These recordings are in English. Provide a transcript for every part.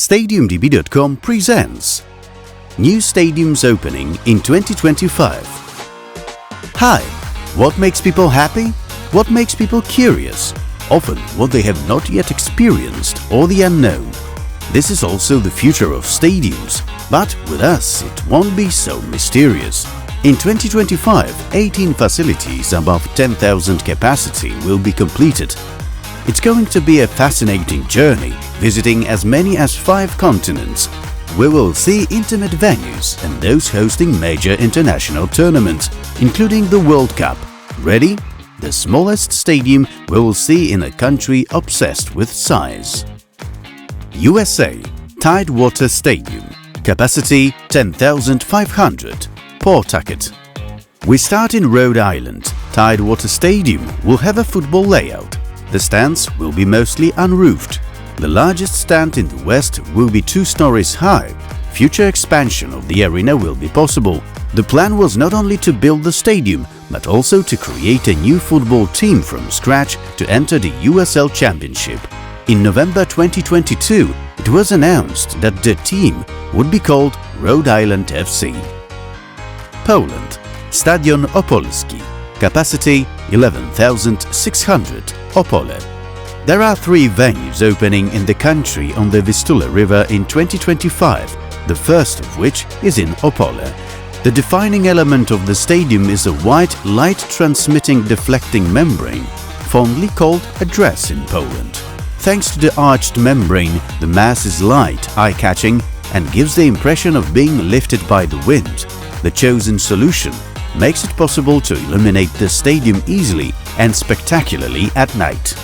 StadiumDB.com presents New Stadiums Opening in 2025. Hi! What makes people happy? What makes people curious? Often what they have not yet experienced or the unknown. This is also the future of stadiums, but with us it won't be so mysterious. In 2025, 18 facilities above 10,000 capacity will be completed. It's going to be a fascinating journey, visiting as many as 5 continents. We will see intimate venues and those hosting major international tournaments, including the World Cup. Ready? The smallest stadium we will see in a country obsessed with size. USA Tidewater Stadium. Capacity 10,500. Pawtucket. We start in Rhode Island. Tidewater Stadium will have a football layout. The stands will be mostly unroofed. The largest stand in the west will be 2 stories high. Future expansion of the arena will be possible. The plan was not only to build the stadium, but also to create a new football team from scratch to enter the USL Championship. In November 2022, it was announced that the team would be called Rhode Island FC. Poland. Stadion Opolski. Capacity 11,600. Opole. There are 3 venues opening in the country on the Vistula River in 2025, the first of which is in Opole. The defining element of the stadium is a white light-transmitting deflecting membrane, fondly called a dress in Poland. Thanks to the arched membrane, the mass is light, eye-catching, and gives the impression of being lifted by the wind. The chosen solution makes it possible to illuminate the stadium easily and spectacularly at night.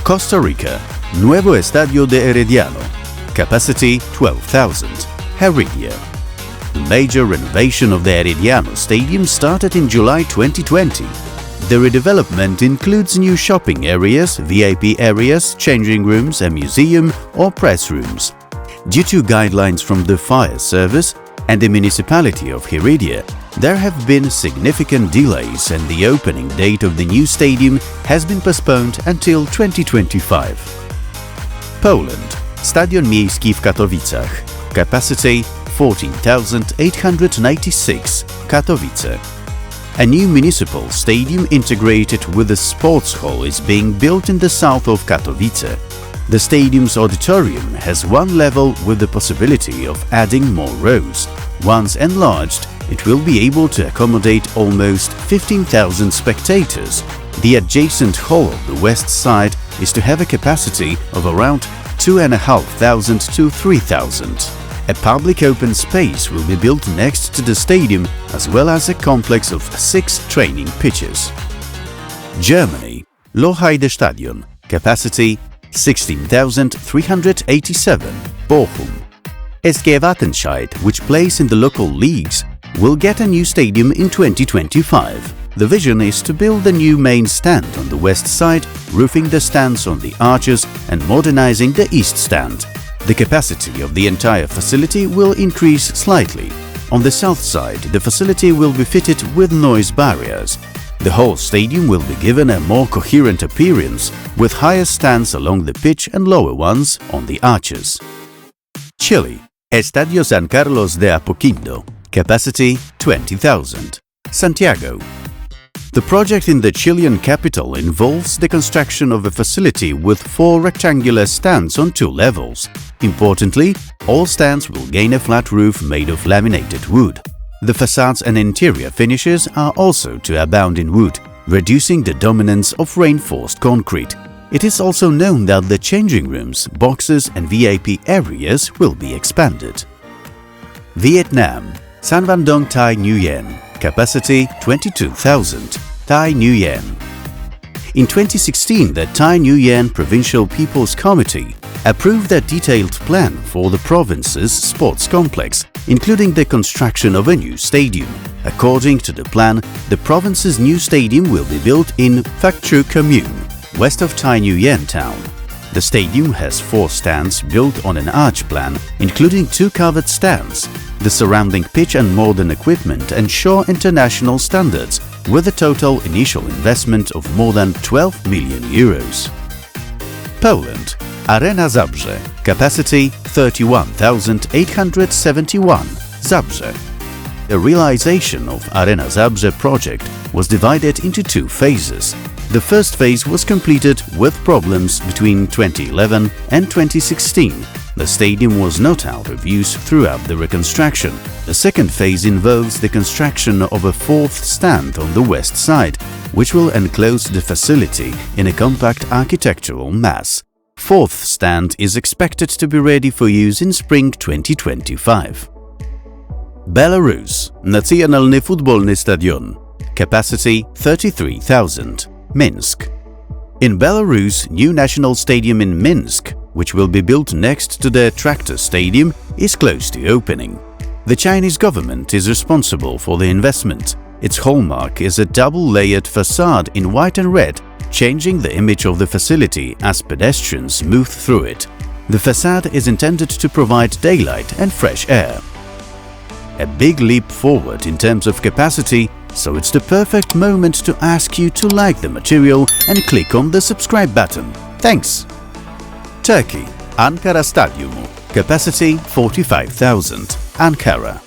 Costa Rica. Nuevo Estadio de Herediano. Capacity 12,000. Heredia. The major renovation of the Herediano Stadium started in July 2020. The redevelopment includes new shopping areas, VIP areas, changing rooms, a museum or press rooms. Due to guidelines from the fire service and the municipality of Heredia, there have been significant delays and the opening date of the new stadium has been postponed until 2025. Poland. Stadion Miejski w Katowicach. Capacity 14,896. Katowice. A new municipal stadium integrated with a sports hall is being built in the south of Katowice. The stadium's auditorium has 1 level with the possibility of adding more rows. Once enlarged, it will be able to accommodate almost 15,000 spectators. The adjacent hall of the west side is to have a capacity of around 2,500 to 3,000. A public open space will be built next to the stadium, as well as a complex of 6 training pitches. Germany. Lohrheidestadion. Capacity 16,387. Bochum. SG Wattenscheid, which plays in the local leagues, will get a new stadium in 2025. The vision is to build a new main stand on the west side, roofing the stands on the arches and modernizing the east stand. The capacity of the entire facility will increase slightly. On the south side, the facility will be fitted with noise barriers. The whole stadium will be given a more coherent appearance, with higher stands along the pitch and lower ones on the arches. Chile. Estadio San Carlos de Apoquindo. Capacity 20,000. Santiago. The project in the Chilean capital involves the construction of a facility with 4 rectangular stands on 2 levels. Importantly, all stands will gain a flat roof made of laminated wood. The facades and interior finishes are also to abound in wood, reducing the dominance of reinforced concrete. It is also known that the changing rooms, boxes and VIP areas will be expanded. Vietnam. San Van Dong Thai Nguyen. Capacity 22,000. Thai Nguyen. In 2016, the Thai Nguyen Provincial People's Committee approved a detailed plan for the province's sports complex, including the construction of a new stadium. According to the plan, the province's new stadium will be built in Phac Chu Commune, west of Thai Nguyen town. The stadium has 4 stands built on an arch plan, including 2 covered stands. The surrounding pitch and modern equipment ensure international standards, with a total initial investment of more than 12 million euros. Poland. Arena Zabrze, capacity 31,871, Zabrze. The realization of Arena Zabrze project was divided into two phases. The first phase was completed with problems between 2011 and 2016. The stadium was not out of use throughout the reconstruction. The second phase involves the construction of a fourth stand on the west side, which will enclose the facility in a compact architectural mass. Fourth stand is expected to be ready for use in spring 2025. Belarus, Nacyjanalny Futbolny Stadion, capacity 33,000, Minsk. In Belarus, new national stadium in Minsk, which will be built next to the Tractor Stadium, is close to opening. The Chinese government is responsible for the investment. Its hallmark is a double-layered facade in white and red, changing the image of the facility as pedestrians move through it. The facade is intended to provide daylight and fresh air. A big leap forward in terms of capacity, so it's the perfect moment to ask you to like the material and click on the subscribe button. Thanks! Turkey, Ankara Stadyumu, capacity 45,000, Ankara.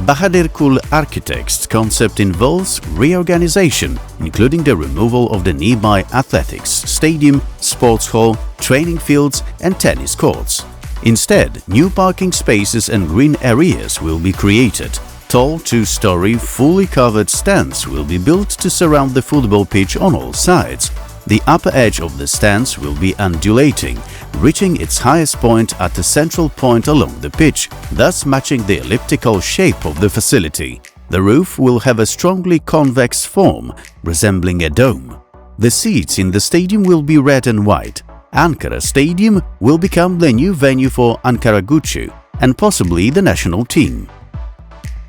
Bahadir Kul Architects' concept involves reorganization, including the removal of the nearby athletics stadium, sports hall, training fields and tennis courts. Instead, new parking spaces and green areas will be created. Tall two-story, fully covered stands will be built to surround the football pitch on all sides. The upper edge of the stands will be undulating, reaching its highest point at the central point along the pitch, thus matching the elliptical shape of the facility. The roof will have a strongly convex form, resembling a dome. The seats in the stadium will be red and white. Ankara Stadium will become the new venue for Ankaragücü and possibly the national team.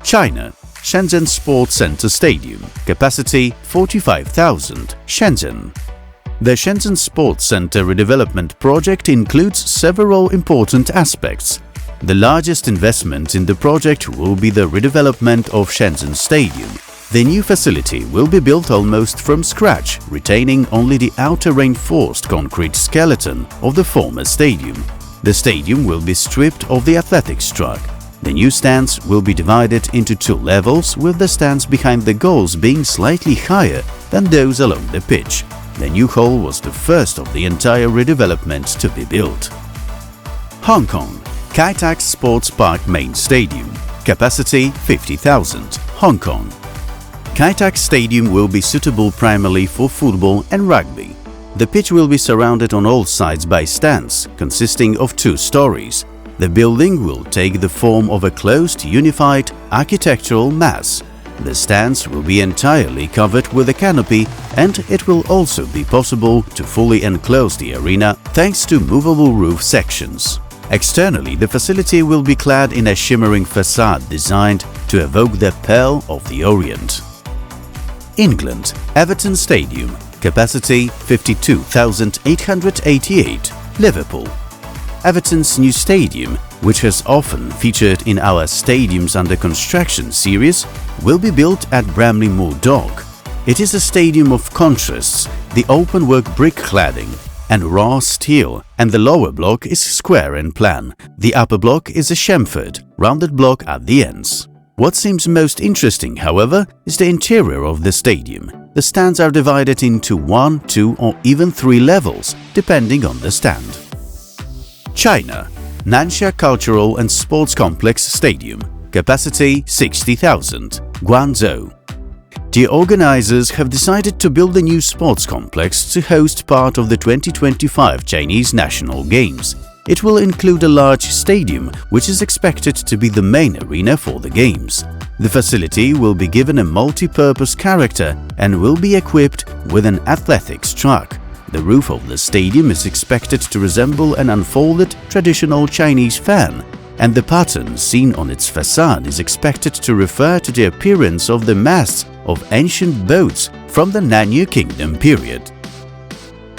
China, Shenzhen Sports Center Stadium, capacity 45,000, Shenzhen. The Shenzhen Sports Center redevelopment project includes several important aspects. The largest investment in the project will be the redevelopment of Shenzhen Stadium. The new facility will be built almost from scratch, retaining only the outer reinforced concrete skeleton of the former stadium. The stadium will be stripped of the athletics track. The new stands will be divided into two levels, with the stands behind the goals being slightly higher than those along the pitch. The new hall was the first of the entire redevelopment to be built. Hong Kong, Kai-Tak Sports Park Main Stadium, capacity 50,000, Hong Kong. Kai-Tak Stadium will be suitable primarily for football and rugby. The pitch will be surrounded on all sides by stands, consisting of 2 stories. The building will take the form of a closed, unified architectural mass. The stands will be entirely covered with a canopy, and it will also be possible to fully enclose the arena thanks to movable roof sections. Externally, the facility will be clad in a shimmering facade designed to evoke the Pearl of the Orient. England, Everton Stadium, capacity 52,888, Liverpool. Everton's new stadium, which has often featured in our Stadiums Under Construction series, will be built at Bramley Moor Dock. It is a stadium of contrasts, the open-work brick cladding and raw steel, and the lower block is square in plan. The upper block is a chamfered, rounded block at the ends. What seems most interesting, however, is the interior of the stadium. The stands are divided into 1, 2 or even 3 levels, depending on the stand. China, Nansha Cultural and Sports Complex Stadium, capacity 60,000, Guangzhou. The organizers have decided to build a new sports complex to host part of the 2025 Chinese National Games. It will include a large stadium, which is expected to be the main arena for the games. The facility will be given a multi-purpose character and will be equipped with an athletics track. The roof of the stadium is expected to resemble an unfolded traditional Chinese fan, and the pattern seen on its facade is expected to refer to the appearance of the masts of ancient boats from the Nanya Kingdom period.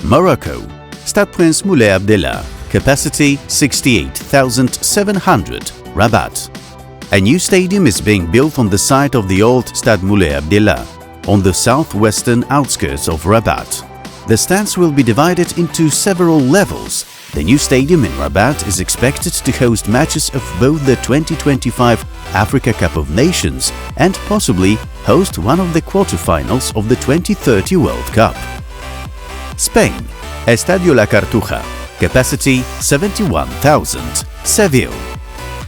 Morocco, Stade Prince Moulay Abdellah, capacity 68,700, Rabat. A new stadium is being built on the site of the old Stade Moulay Abdellah, on the southwestern outskirts of Rabat. The stands will be divided into several levels. The new stadium in Rabat is expected to host matches of both the 2025 Africa Cup of Nations and possibly host one of the quarterfinals of the 2030 World Cup. Spain. Estadio La Cartuja. Capacity 71,000. Seville.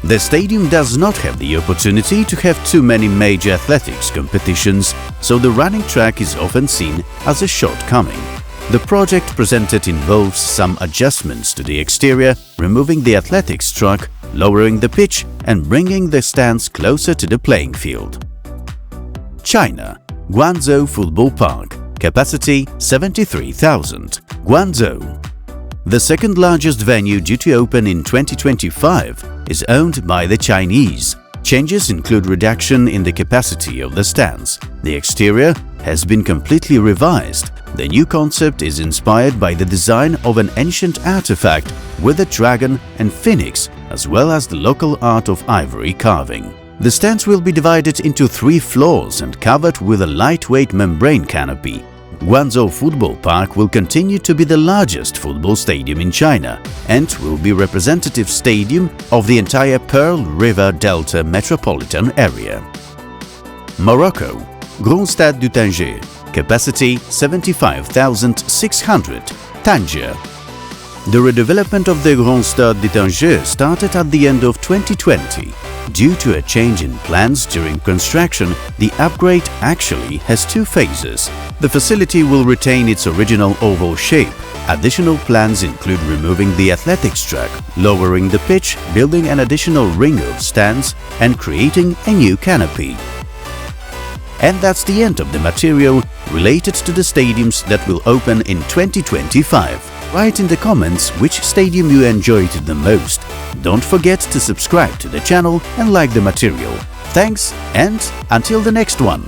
The stadium does not have the opportunity to have too many major athletics competitions, so the running track is often seen as a shortcoming. The project presented involves some adjustments to the exterior, removing the athletics track, lowering the pitch and bringing the stands closer to the playing field. China. Guangzhou Football Park. Capacity 73,000. Guangzhou. The second largest venue due to open in 2025 is owned by the Chinese. Changes include reduction in the capacity of the stands. The exterior has been completely revised. The new concept is inspired by the design of an ancient artifact with a dragon and phoenix, as well as the local art of ivory carving. The stands will be divided into 3 floors and covered with a lightweight membrane canopy. Guangzhou Football Park will continue to be the largest football stadium in China and will be representative stadium of the entire Pearl River Delta metropolitan area. Morocco. Grand Stade du Tanger. Capacity 75,600. Tangier. The redevelopment of the Grand Stade du Tanger started at the end of 2020. Due to a change in plans during construction, the upgrade actually has 2 phases. The facility will retain its original oval shape. Additional plans include removing the athletics track, lowering the pitch, building an additional ring of stands, and creating a new canopy. And that's the end of the material related to the stadiums that will open in 2025. Write in the comments which stadium you enjoyed the most. Don't forget to subscribe to the channel and like the material. Thanks, and until the next one.